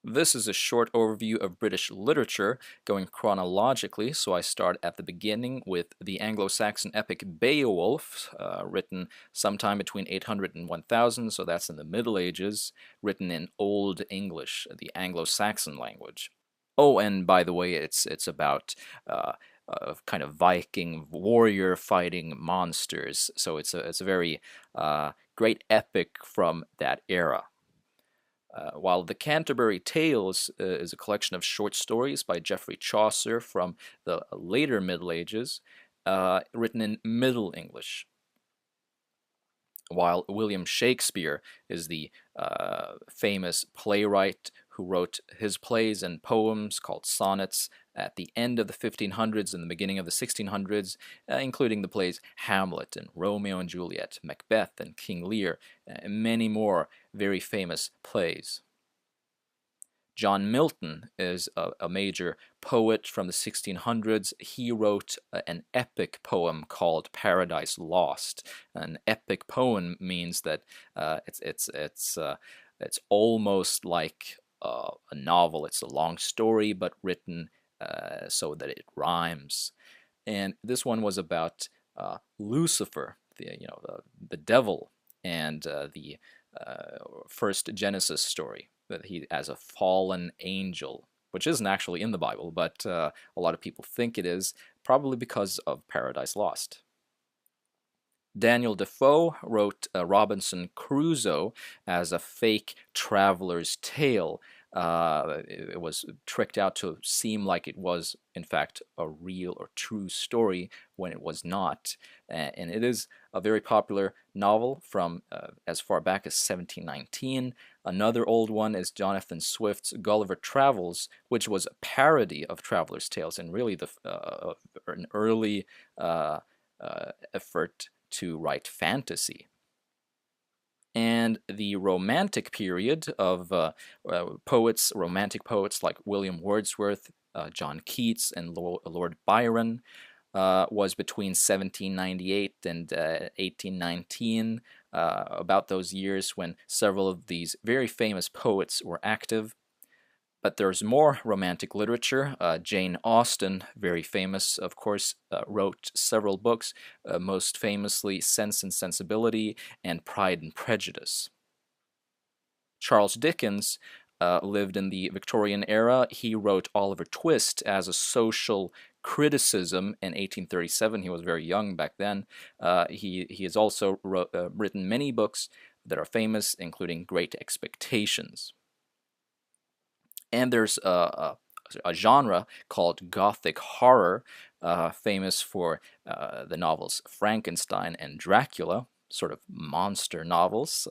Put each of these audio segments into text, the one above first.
This is a short overview of British literature, going chronologically, so I start at the beginning with the Anglo-Saxon epic Beowulf, written sometime between 800 and 1000, so that's in the Middle Ages, written in Old English, the Anglo-Saxon language. Oh, and by the way, it's about kind of Viking warrior fighting monsters, so it's a very great epic from that era. While the Canterbury Tales is a collection of short stories by Geoffrey Chaucer from the later Middle Ages, written in Middle English. While William Shakespeare is the famous playwright who wrote his plays and poems called sonnets at the end of the 1500s and the beginning of the 1600s, including the plays Hamlet and Romeo and Juliet, Macbeth and King Lear, and many more very famous plays. John Milton is a major poet from the 1600s. He wrote an epic poem called Paradise Lost. An epic poem means that it's almost like a novel. It's a long story, but written so that it rhymes. And this one was about Lucifer, the devil, and the first Genesis story, that he as a fallen angel, which isn't actually in the Bible, but a lot of people think it is, probably because of Paradise Lost. Daniel Defoe wrote Robinson Crusoe as a fake traveler's tale. It was tricked out to seem like it was, in fact, a real or true story when it was not. And it is a very popular novel from as far back as 1719. Another old one is Jonathan Swift's Gulliver Travels, which was a parody of Traveler's Tales and really an early effort to write fantasy. And the Romantic period of romantic poets like William Wordsworth, John Keats, and Lord Byron was between 1798 and 1819, about those years when several of these very famous poets were active. But there's more romantic literature. Jane Austen, very famous, of course, wrote several books, most famously Sense and Sensibility and Pride and Prejudice. Charles Dickens lived in the Victorian era. He wrote Oliver Twist as a social criticism in 1837. He was very young back then. He has also written many books that are famous, including Great Expectations. And there's a genre called Gothic horror, famous for the novels Frankenstein and Dracula, sort of monster novels.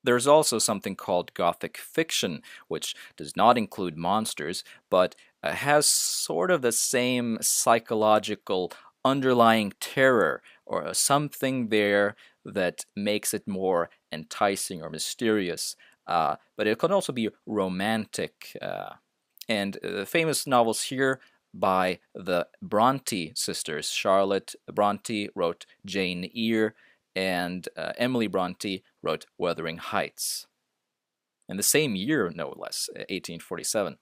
There's also something called Gothic fiction, which does not include monsters, but has sort of the same psychological underlying terror or something there that makes it more enticing or mysterious. But it can also be romantic. And famous novels here by the Bronte sisters. Charlotte Bronte wrote Jane Eyre, and Emily Bronte wrote Wuthering Heights. In the same year, no less, 1847.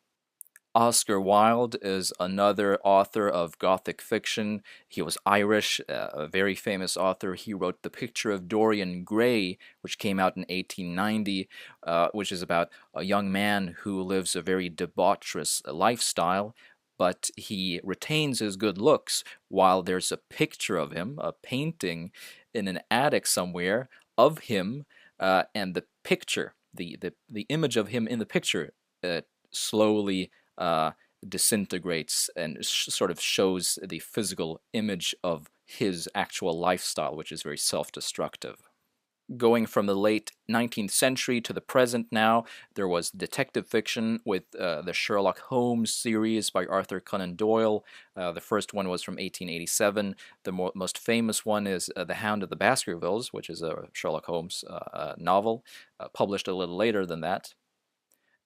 Oscar Wilde is another author of Gothic fiction. He was Irish, a very famous author. He wrote The Picture of Dorian Gray, which came out in 1890, which is about a young man who lives a very debaucherous lifestyle, but he retains his good looks while there's a picture of him, a painting in an attic somewhere of him, and the picture, the image of him in the picture, slowly disintegrates and sort of shows the physical image of his actual lifestyle, which is very self-destructive. Going from the late 19th century to the present now, there was detective fiction with the Sherlock Holmes series by Arthur Conan Doyle. The first one was from 1887. The most famous one is The Hound of the Baskervilles, which is a Sherlock Holmes novel, published a little later than that.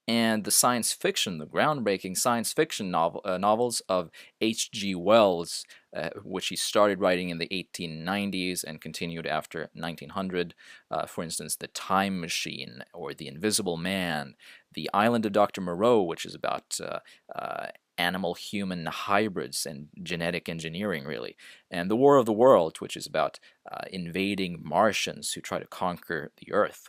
And the science fiction, the groundbreaking science fiction novels of H.G. Wells, which he started writing in the 1890s and continued after 1900. For instance, The Time Machine or The Invisible Man, The Island of Dr. Moreau, which is about animal-human hybrids and genetic engineering, really, and The War of the World, which is about invading Martians who try to conquer the Earth.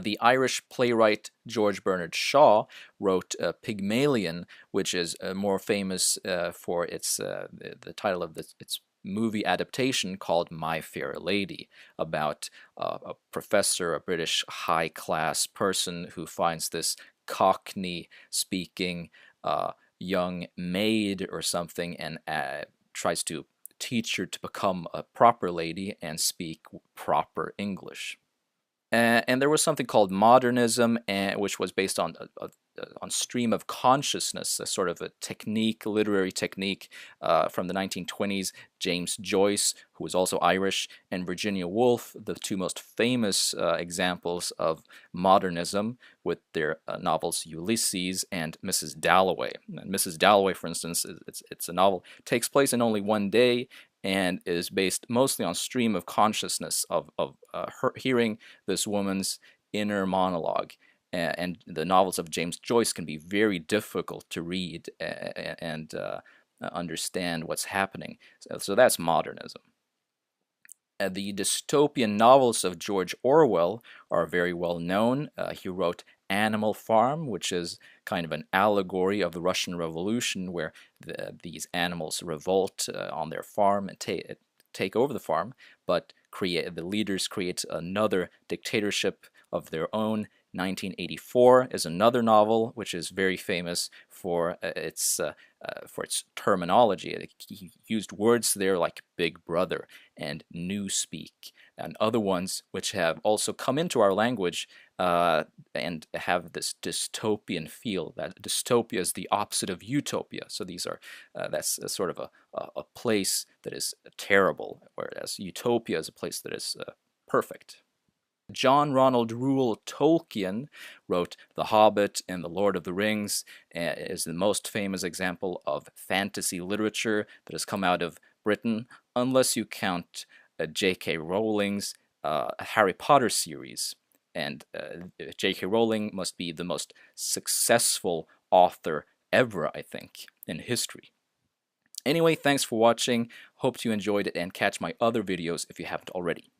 The Irish playwright George Bernard Shaw wrote Pygmalion, which is more famous for the title of its movie adaptation called My Fair Lady, about a professor, a British high-class person who finds this Cockney-speaking young maid or something and tries to teach her to become a proper lady and speak proper English. And there was something called modernism, which was based on stream of consciousness, a sort of a technique, literary technique from the 1920s. James Joyce, who was also Irish, and Virginia Woolf, the two most famous examples of modernism, with their novels Ulysses and Mrs. Dalloway. And Mrs. Dalloway, for instance, it's a novel, takes place in only one day, and is based mostly on stream of consciousness of her hearing this woman's inner monologue. And the novels of James Joyce can be very difficult to read and understand what's happening. So that's modernism. The dystopian novels of George Orwell are very well known. He wrote Animal Farm, which is kind of an allegory of the Russian Revolution, where these animals revolt on their farm and take over the farm, but the leaders create another dictatorship of their own. 1984 is another novel which is very famous for its terminology. He used words there like Big Brother and Newspeak and other ones which have also come into our language and have this dystopian feel. That dystopia is the opposite of utopia. So these are that's a sort of a place that is terrible, whereas utopia is a place that is perfect. John Ronald Reuel Tolkien wrote The Hobbit and The Lord of the Rings, is the most famous example of fantasy literature that has come out of Britain, unless you count J.K. Rowling's Harry Potter series. And J.K. Rowling must be the most successful author ever, I think, in history. Anyway, thanks for watching. Hope you enjoyed it, and catch my other videos if you haven't already.